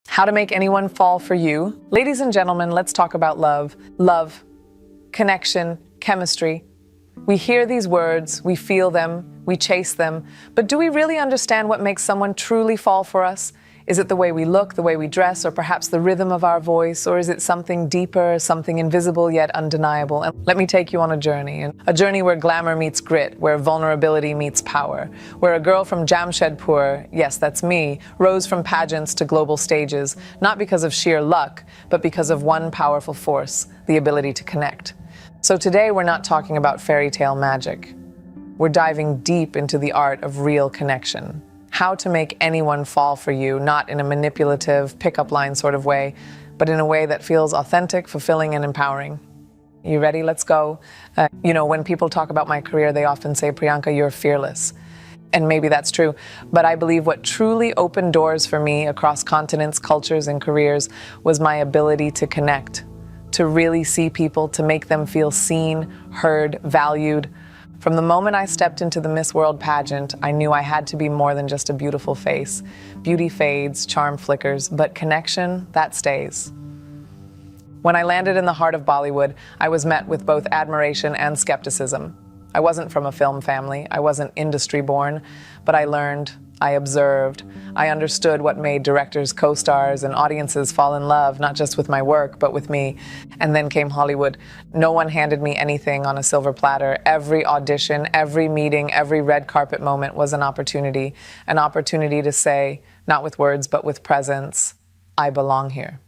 How to make anyone fall for you. Ladies and gentlemen, let's talk about love. Love, connection, chemistry. We hear these words, we feel them, we chase them, but do we really understand what makes someone truly fall for us? Is it the way we look, the way we dress, or perhaps the rhythm of our voice, or is it something deeper, something invisible yet undeniable? And let me take you on a journey where glamour meets grit, where vulnerability meets power, where a girl from Jamshedpur, yes, that's me, rose from pageants to global stages, not because of sheer luck, but because of one powerful force, the ability to connect. So today we're not talking about fairy tale magic. We're diving deep into the art of real connection. How to make anyone fall for you, not in a manipulative, pickup line sort of way, but in a way that feels authentic, fulfilling, and empowering. You ready? Let's go. When people talk about my career, they often say, Priyanka, you're fearless. And maybe that's true, but I believe what truly opened doors for me across continents, cultures, and careers was my ability to connect, to really see people, to make them feel seen, heard, valued. From the moment I stepped into the Miss World pageant, I knew I had to be more than just a beautiful face. Beauty fades, charm flickers, but connection, that stays. When I landed in the heart of Bollywood, I was met with both admiration and skepticism. I wasn't from a film family, I wasn't industry born, but I learned, I observed, I understood what made directors, co-stars, and audiences fall in love, not just with my work, but with me. And then came Hollywood. No one handed me anything on a silver platter. Every audition, every meeting, every red carpet moment was an opportunity to say, not with words, but with presence, I belong here.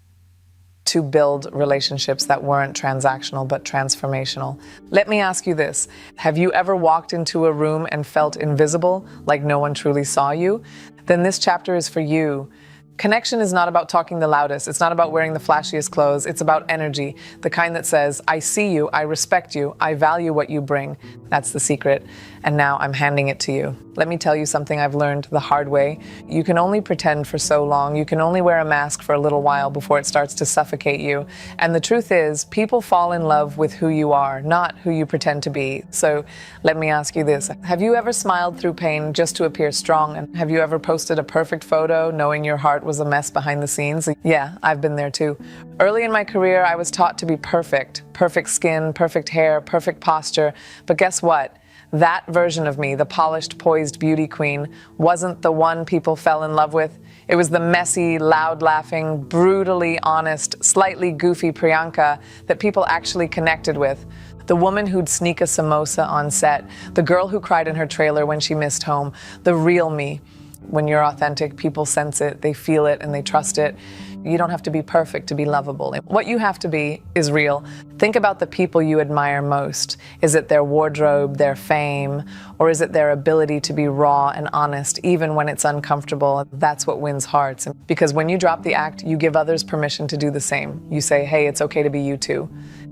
To build relationships that weren't transactional but transformational. Let me ask you this. Have you ever walked into a room and felt invisible, like no one truly saw you? Then this chapter is for you. Connection is not about talking the loudest. It's not about wearing the flashiest clothes. It's about energy, the kind that says, I see you, I respect you, I value what you bring. That's the secret. And now I'm handing it to you. Let me tell you something I've learned the hard way. You can only pretend for so long. You can only wear a mask for a little while before it starts to suffocate you. And the truth is, people fall in love with who you are, not who you pretend to be. So let me ask you this. Have you ever smiled through pain just to appear strong? And have you ever posted a perfect photo knowing your heart was a mess behind the scenes? Yeah, I've been there too. Early in my career, I was taught to be perfect. Perfect skin, perfect hair, perfect posture. But guess what? That version of me, the polished, poised beauty queen, wasn't the one people fell in love with. It was the messy, loud-laughing, brutally honest, slightly goofy Priyanka that people actually connected with. The woman who'd sneak a samosa on set, the girl who cried in her trailer when she missed home, the real me. When you're authentic, people sense it, they feel it, and they trust it. You don't have to be perfect to be lovable. What you have to be is real. Think about the people you admire most. Is it their wardrobe, their fame, or is it their ability to be raw and honest, even when it's uncomfortable? That's what wins hearts. Because when you drop the act, you give others permission to do the same. You say, hey, it's okay to be you too.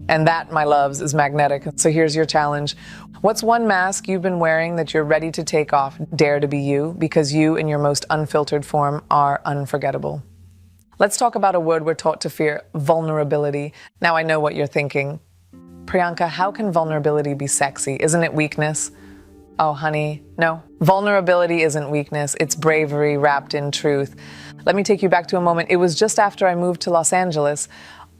And that, my loves, is magnetic. So here's your challenge. What's one mask you've been wearing that you're ready to take off? Dare to be you, because you in your most unfiltered form are unforgettable. Let's talk about a word we're taught to fear, vulnerability. Now I know what you're thinking. Priyanka, how can vulnerability be sexy? Isn't it weakness? Oh, honey, no. Vulnerability isn't weakness. It's bravery wrapped in truth. Let me take you back to a moment. It was just after I moved to Los Angeles.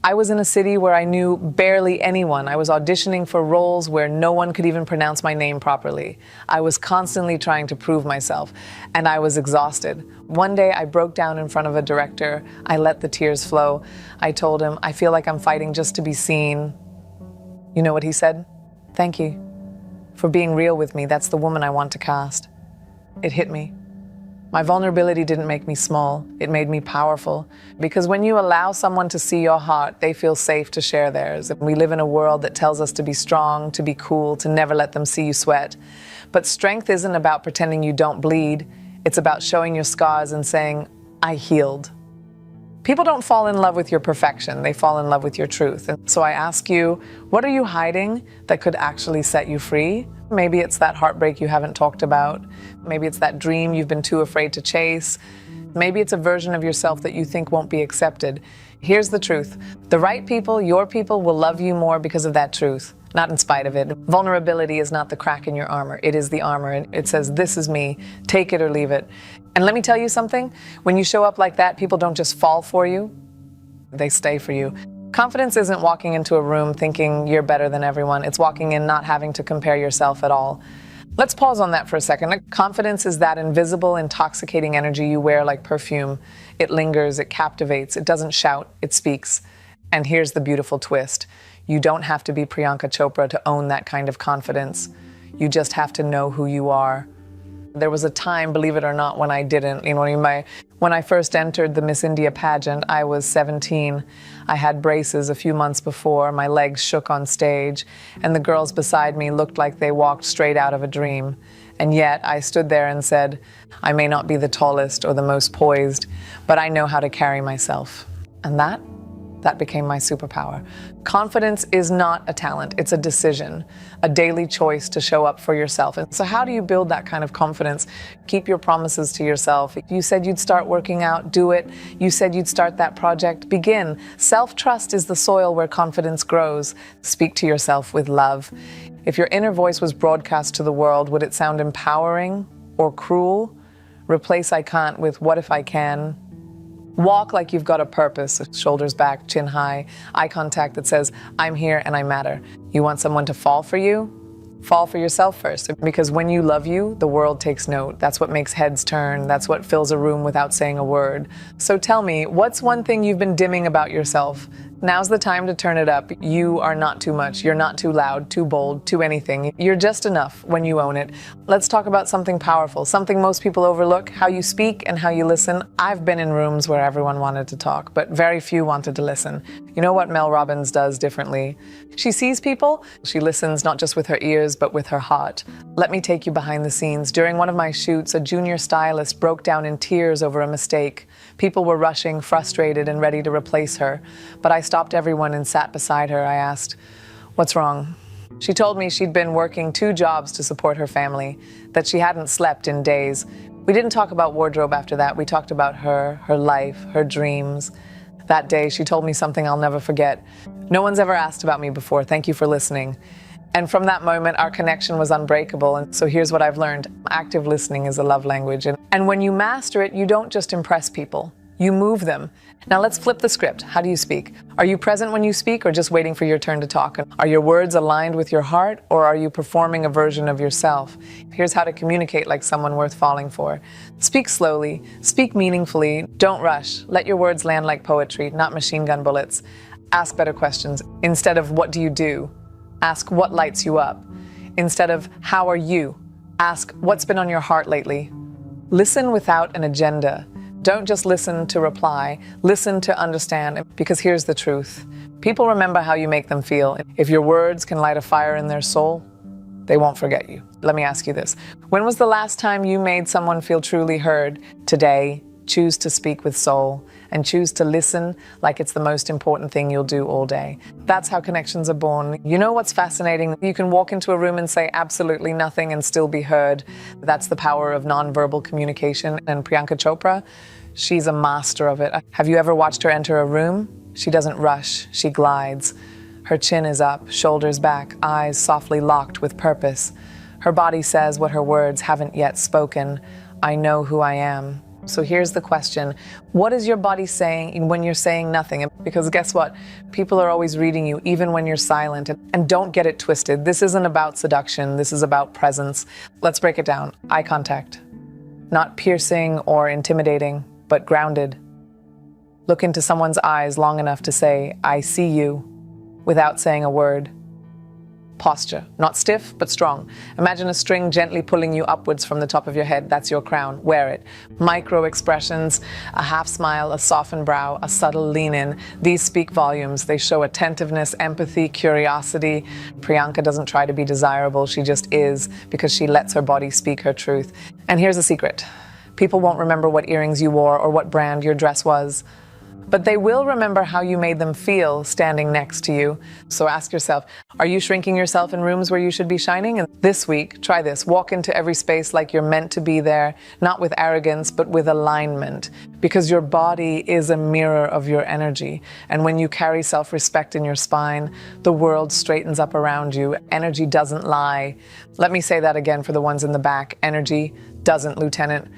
I was in a city where I knew barely anyone. I was auditioning for roles where no one could even pronounce my name properly. I was constantly trying to prove myself, and I was exhausted. One day I broke down in front of a director. I let the tears flow. I told him, I feel like I'm fighting just to be seen. You know what he said? Thank you for being real with me. That's the woman I want to cast. It hit me. My vulnerability didn't make me small, it made me powerful. Because when you allow someone to see your heart, they feel safe to share theirs. We live in a world that tells us to be strong, to be cool, to never let them see you sweat. But strength isn't about pretending you don't bleed. It's about showing your scars and saying, I healed. People don't fall in love with your perfection, they fall in love with your truth. And so I ask you, what are you hiding that could actually set you free? Maybe it's that heartbreak you haven't talked about. Maybe it's that dream you've been too afraid to chase. Maybe it's a version of yourself that you think won't be accepted. Here's the truth. The right people, your people, will love you more because of that truth, not in spite of it. Vulnerability is not the crack in your armor. It is the armor. And it says, this is me. Take it or leave it. And let me tell you something, when you show up like that, people don't just fall for you, they stay for you. Confidence isn't walking into a room thinking you're better than everyone. It's walking in not having to compare yourself at all. Let's pause on that for a second. Confidence is that invisible, intoxicating energy you wear like perfume. It lingers, it captivates, it doesn't shout, it speaks. And here's the beautiful twist. You don't have to be Priyanka Chopra to own that kind of confidence. You just have to know who you are. There was a time, believe it or not, when I didn't. When I first entered the Miss India pageant, I was 17. I had braces a few months before, my legs shook on stage, and the girls beside me looked like they walked straight out of a dream. And yet, I stood there and said, I may not be the tallest or the most poised, but I know how to carry myself. And that became my superpower. Confidence is not a talent, it's a decision, a daily choice to show up for yourself. And so how do you build that kind of confidence? Keep your promises to yourself. You said you'd start working out, do it. You said you'd start that project, begin. Self-trust is the soil where confidence grows. Speak to yourself with love. If your inner voice was broadcast to the world, would it sound empowering or cruel? Replace I can't with what if I can. Walk like you've got a purpose, shoulders back, chin high, eye contact that says, I'm here and I matter. You want someone to fall for you? Fall for yourself first, because when you love you, the world takes note. That's what makes heads turn. That's what fills a room without saying a word. So tell me, what's one thing you've been dimming about yourself? Now's the time to turn it up. You are not too much. You're not too loud, too bold, too anything. You're just enough when you own it. Let's talk about something powerful, something most people overlook, how you speak and how you listen. I've been in rooms where everyone wanted to talk, but very few wanted to listen. You know what Mel Robbins does differently? She sees people, she listens not just with her ears, but with her heart. Let me take you behind the scenes. During one of my shoots, a junior stylist broke down in tears over a mistake. People were rushing, frustrated, and ready to replace her. But I stopped everyone and sat beside her. I asked, "What's wrong?" She told me she'd been working 2 jobs to support her family, that she hadn't slept in days. We didn't talk about wardrobe after that. We talked about her life, her dreams. That day, she told me something I'll never forget. "No one's ever asked about me before. Thank you for listening." And from that moment, our connection was unbreakable. And so here's what I've learned. Active listening is a love language. And when you master it, you don't just impress people. You move them. Now let's flip the script. How do you speak? Are you present when you speak or just waiting for your turn to talk? Are your words aligned with your heart or are you performing a version of yourself? Here's how to communicate like someone worth falling for. Speak slowly. Speak meaningfully. Don't rush. Let your words land like poetry, not machine gun bullets. Ask better questions. Instead of what do you do? Ask what lights you up. Instead of how are you? Ask what's been on your heart lately. Listen without an agenda. Don't just listen to reply, listen to understand, because here's the truth. People remember how you make them feel. If your words can light a fire in their soul, they won't forget you. Let me ask you this. When was the last time you made someone feel truly heard? Today, choose to speak with soul and choose to listen like it's the most important thing you'll do all day. That's how connections are born. You know what's fascinating? You can walk into a room and say absolutely nothing and still be heard. That's the power of nonverbal communication. And Priyanka Chopra, she's a master of it. Have you ever watched her enter a room? She doesn't rush, she glides. Her chin is up, shoulders back, eyes softly locked with purpose. Her body says what her words haven't yet spoken. I know who I am. So here's the question. What is your body saying when you're saying nothing? Because guess what? People are always reading you, even when you're silent. And don't get it twisted. This isn't about seduction. This is about presence. Let's break it down. Eye contact. Not piercing or intimidating, but grounded. Look into someone's eyes long enough to say, I see you, without saying a word. Posture, not stiff, but strong. Imagine a string gently pulling you upwards from the top of your head. That's your crown. Wear it. Micro expressions, a half smile, a softened brow, a subtle lean in. These speak volumes. They show attentiveness, empathy, curiosity. Priyanka doesn't try to be desirable. She just is, because she lets her body speak her truth. And here's a secret. People won't remember what earrings you wore or what brand your dress was, but they will remember how you made them feel standing next to you. So ask yourself, are you shrinking yourself in rooms where you should be shining? And this week, try this. Walk into every space like you're meant to be there, not with arrogance, but with alignment, because your body is a mirror of your energy. And when you carry self-respect in your spine, the world straightens up around you. Energy doesn't lie. Let me say that again for the ones in the back. Energy doesn't, Lieutenant.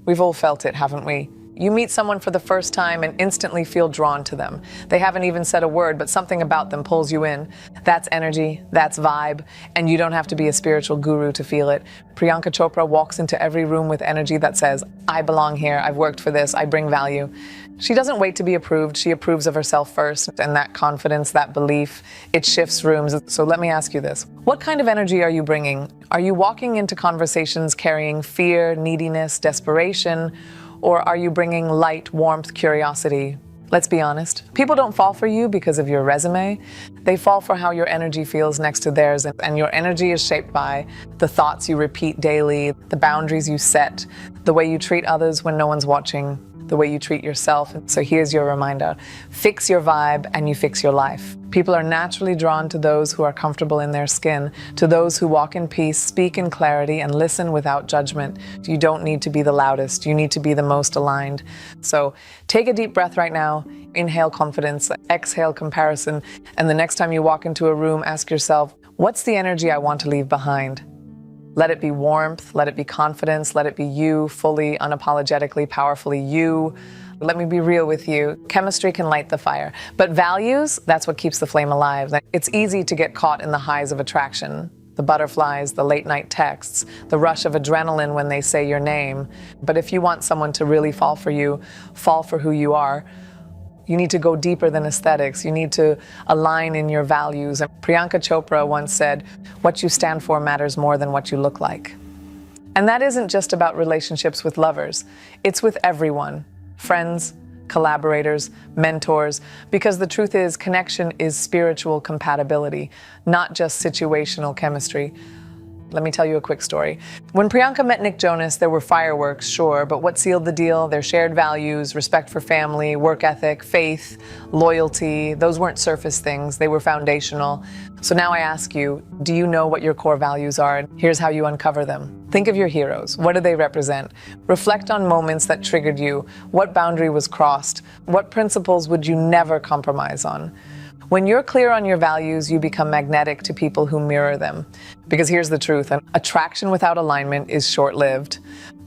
We've all felt it, haven't we? You meet someone for the first time and instantly feel drawn to them. They haven't even said a word, but something about them pulls you in. That's energy, that's vibe, and you don't have to be a spiritual guru to feel it. Priyanka Chopra walks into every room with energy that says, I belong here, I've worked for this, I bring value. She doesn't wait to be approved, she approves of herself first, and that confidence, that belief, it shifts rooms. So let me ask you this. What kind of energy are you bringing? Are you walking into conversations carrying fear, neediness, desperation, or are you bringing light, warmth, curiosity? Let's be honest. People don't fall for you because of your resume. They fall for how your energy feels next to theirs, and your energy is shaped by the thoughts you repeat daily, the boundaries you set, the way you treat others when no one's watching, the way you treat yourself. So here's your reminder. Fix your vibe and you fix your life. People are naturally drawn to those who are comfortable in their skin, to those who walk in peace, speak in clarity, and listen without judgment. You don't need to be the loudest. You need to be the most aligned. So take a deep breath right now. Inhale confidence, exhale comparison, and the next time you walk into a room, ask yourself, what's the energy I want to leave behind? Let it be warmth, let it be confidence, let it be you, fully, unapologetically, powerfully you. Let me be real with you. Chemistry can light the fire, but values, that's what keeps the flame alive. It's easy to get caught in the highs of attraction, the butterflies, the late night texts, the rush of adrenaline when they say your name. But if you want someone to really fall for you, fall for who you are, you need to go deeper than aesthetics. You need to align in your values. And Priyanka Chopra once said, what you stand for matters more than what you look like. And that isn't just about relationships with lovers. It's with everyone, friends, collaborators, mentors, because the truth is connection is spiritual compatibility, not just situational chemistry. Let me tell you a quick story. When Priyanka met Nick Jonas, there were fireworks, sure, but what sealed the deal? Their shared values, respect for family, work ethic, faith, loyalty. Those weren't surface things, they were foundational. So now I ask you, do you know what your core values are? And here's how you uncover them. Think of your heroes. What do they represent? Reflect on moments that triggered you. What boundary was crossed? What principles would you never compromise on? When you're clear on your values, you become magnetic to people who mirror them. Because here's the truth, attraction without alignment is short-lived.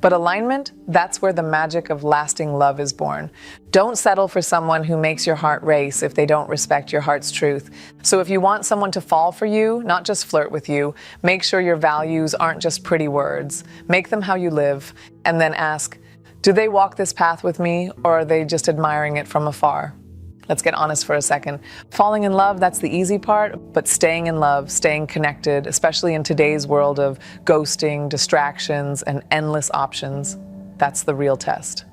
But alignment, that's where the magic of lasting love is born. Don't settle for someone who makes your heart race if they don't respect your heart's truth. So if you want someone to fall for you, not just flirt with you, make sure your values aren't just pretty words. Make them how you live, and then ask, do they walk this path with me, or are they just admiring it from afar? Let's get honest for a second. Falling in love, that's the easy part, but staying in love, staying connected, especially in today's world of ghosting, distractions, and endless options, that's the real test.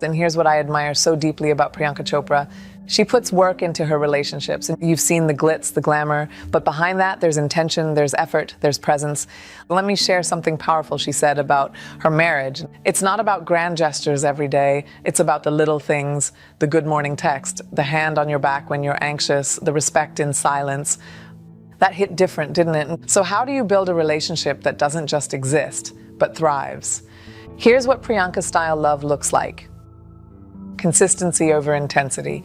And here's what I admire so deeply about Priyanka Chopra. She puts work into her relationships, and you've seen the glitz, the glamour, but behind that there's intention, there's effort, there's presence. Let me share something powerful she said about her marriage. It's not about grand gestures every day, it's about the little things, the good morning text, the hand on your back when you're anxious, the respect in silence. That hit different, didn't it? So how do you build a relationship that doesn't just exist, but thrives? Here's what Priyanka-style love looks like. Consistency over intensity.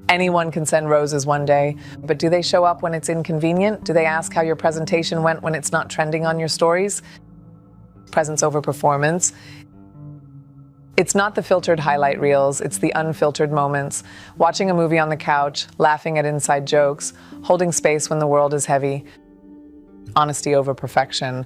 Anyone can send roses one day, but do they show up when it's inconvenient? Do they ask how your presentation went when it's not trending on your stories? Presence over performance. It's not the filtered highlight reels, it's the unfiltered moments. Watching a movie on the couch, laughing at inside jokes, holding space when the world is heavy. Honesty over perfection.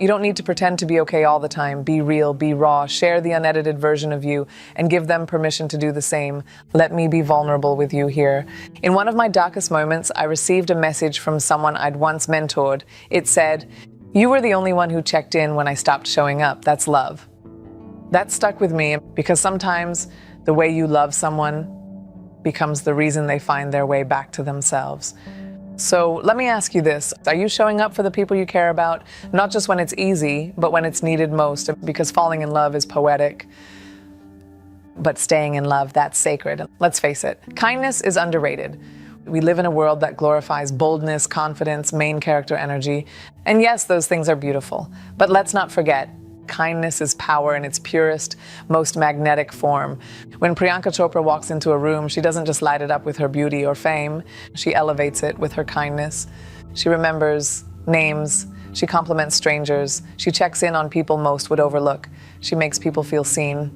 You don't need to pretend to be okay all the time. Be real, be raw, share the unedited version of you, and give them permission to do the same. Let me be vulnerable with you here. In one of my darkest moments, I received a message from someone I'd once mentored. It said, "You were the only one who checked in when I stopped showing up. That's love." That stuck with me because sometimes the way you love someone becomes the reason they find their way back to themselves. So let me ask you this. Are you showing up for the people you care about? Not just when it's easy, but when it's needed most, because falling in love is poetic. But staying in love, that's sacred. Let's face it, kindness is underrated. We live in a world that glorifies boldness, confidence, main character energy. And yes, those things are beautiful. But let's not forget, kindness is power in its purest, most magnetic form. When Priyanka Chopra walks into a room, she doesn't just light it up with her beauty or fame, she elevates it with her kindness. She remembers names, She compliments strangers. She checks in on people most would overlook. She makes people feel seen.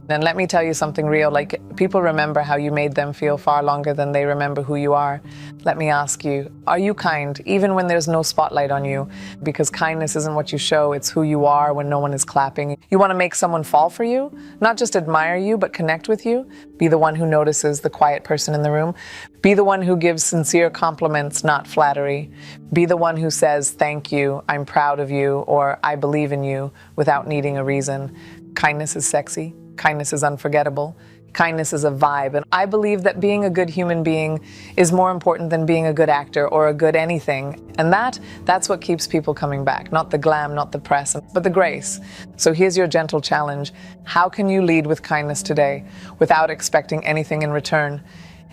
And let me tell you something real, like people remember how you made them feel far longer than they remember who you are. Let me ask you, are you kind, even when there's no spotlight on you? Because kindness isn't what you show, it's who you are when no one is clapping. You want to make someone fall for you? Not just admire you, but connect with you? Be the one who notices the quiet person in the room. Be the one who gives sincere compliments, not flattery. Be the one who says, thank you, I'm proud of you, or I believe in you, without needing a reason. Kindness is sexy. Kindness is unforgettable. Kindness is a vibe. And I believe that being a good human being is more important than being a good actor or a good anything. And that's what keeps people coming back. Not the glam, not the press, but the grace. So here's your gentle challenge. How can you lead with kindness today without expecting anything in return?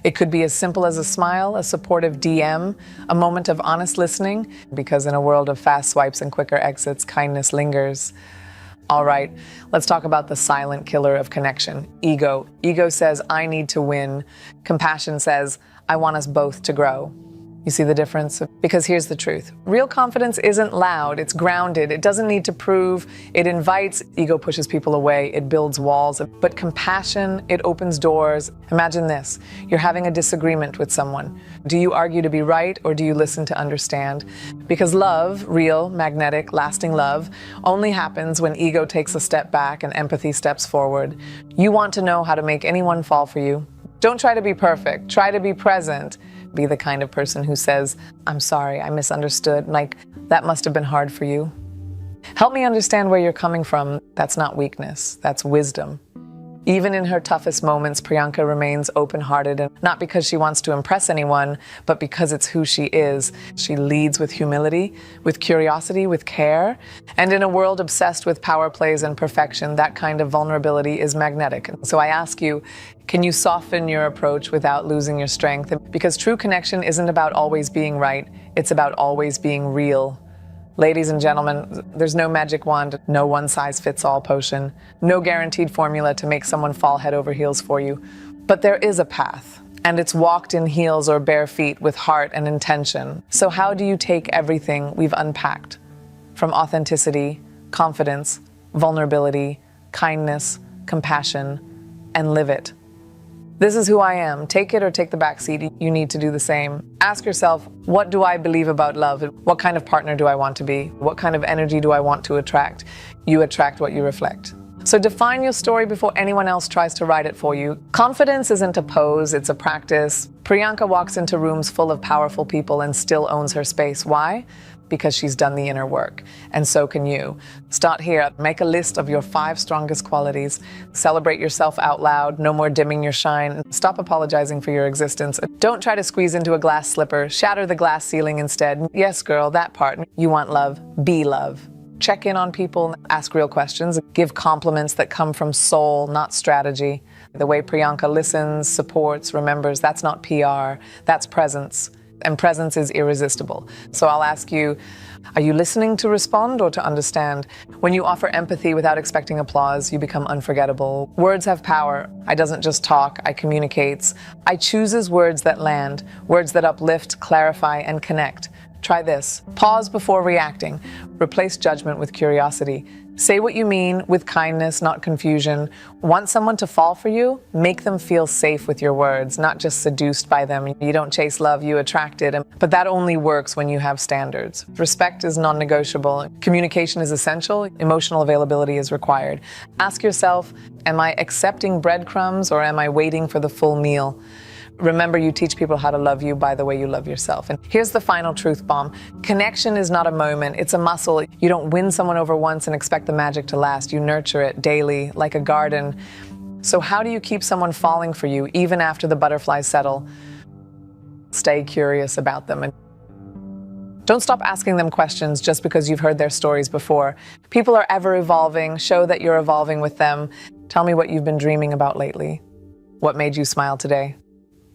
It could be as simple as a smile, a supportive DM, a moment of honest listening, because in a world of fast swipes and quicker exits, kindness lingers. All right, let's talk about the silent killer of connection, ego. Ego says, I need to win. Compassion says, I want us both to grow. You see the difference? Because here's the truth. Real confidence isn't loud, it's grounded. It doesn't need to prove, it invites. Ego pushes people away, it builds walls. But compassion, it opens doors. Imagine this, you're having a disagreement with someone. Do you argue to be right or do you listen to understand? Because love, real, magnetic, lasting love, only happens when ego takes a step back and empathy steps forward. You want to know how to make anyone fall for you. Don't try to be perfect, try to be present. Be the kind of person who says, I'm sorry, I misunderstood, like, that must have been hard for you. Help me understand where you're coming from. That's not weakness, that's wisdom. Even in her toughest moments, Priyanka remains open-hearted, and not because she wants to impress anyone, but because it's who she is. She leads with humility, with curiosity, with care. And in a world obsessed with power plays and perfection, that kind of vulnerability is magnetic. So I ask you, can you soften your approach without losing your strength? Because true connection isn't about always being right, it's about always being real. Ladies and gentlemen, there's no magic wand, no one-size-fits-all potion, no guaranteed formula to make someone fall head over heels for you. But there is a path, and it's walked in heels or bare feet with heart and intention. So how do you take everything we've unpacked? From authenticity, confidence, vulnerability, kindness, compassion, and live it. This is who I am. Take it or take the back seat. You need to do the same. Ask yourself, what do I believe about love? What kind of partner do I want to be? What kind of energy do I want to attract? You attract what you reflect. So define your story before anyone else tries to write it for you. Confidence isn't a pose, it's a practice. Priyanka walks into rooms full of powerful people and still owns her space. Why? Because she's done the inner work. And so can you. Start here. Make a list of your 5 strongest qualities. Celebrate yourself out loud. No more dimming your shine. Stop apologizing for your existence. Don't try to squeeze into a glass slipper. Shatter the glass ceiling instead. Yes, girl, that part. You want love. Be love. Check in on people. Ask real questions. Give compliments that come from soul, not strategy. The way Priyanka listens, supports, remembers, that's not PR. That's presence. And presence is irresistible. So I'll ask you, are you listening to respond or to understand? When you offer empathy without expecting applause, you become unforgettable. Words have power. I doesn't just talk, I communicates. I chooses words that land, words that uplift, clarify, and connect. Try this. Pause before reacting. Replace judgment with curiosity. Say what you mean with kindness, not confusion. Want someone to fall for you? Make them feel safe with your words, not just seduced by them. You don't chase love, you attract it. But that only works when you have standards. Respect is non-negotiable. Communication is essential. Emotional availability is required. Ask yourself, am I accepting breadcrumbs or am I waiting for the full meal? Remember, you teach people how to love you by the way you love yourself. And here's the final truth bomb. Connection is not a moment, it's a muscle. You don't win someone over once and expect the magic to last. You nurture it daily, like a garden. So how do you keep someone falling for you even after the butterflies settle? Stay curious about them. And don't stop asking them questions just because you've heard their stories before. People are ever evolving. Show that you're evolving with them. Tell me what you've been dreaming about lately. What made you smile today?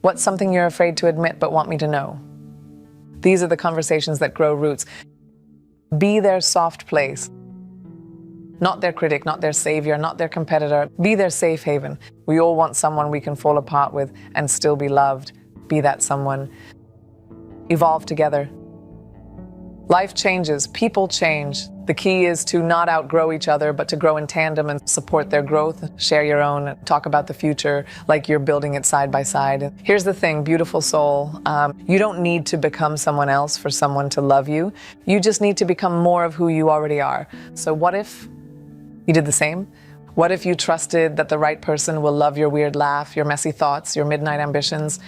What's something you're afraid to admit but want me to know? These are the conversations that grow roots. Be their soft place. Not their critic, not their savior, not their competitor. Be their safe haven. We all want someone we can fall apart with and still be loved. Be that someone. Evolve together. Life changes, people change. The key is to not outgrow each other, but to grow in tandem and support their growth, share your own, talk about the future like you're building it side by side. Here's the thing, beautiful soul, you don't need to become someone else for someone to love you. You just need to become more of who you already are. So what if you did the same? What if you trusted that the right person will love your weird laugh, your messy thoughts, your midnight ambitions?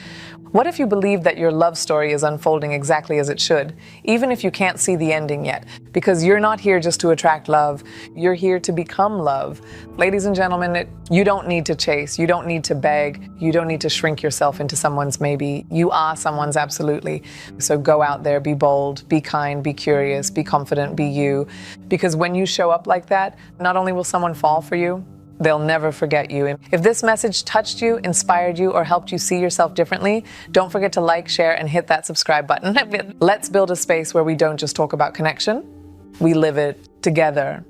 What if you believe that your love story is unfolding exactly as it should, even if you can't see the ending yet? Because you're not here just to attract love, you're here to become love. Ladies and gentlemen, you don't need to chase, you don't need to beg, you don't need to shrink yourself into someone's maybe. You are someone's absolutely. So go out there, be bold, be kind, be curious, be confident, be you. Because when you show up like that, not only will someone fall for you, they'll never forget you. And if this message touched you, inspired you, or helped you see yourself differently, don't forget to like, share, and hit that subscribe button. Let's build a space where we don't just talk about connection, we live it together.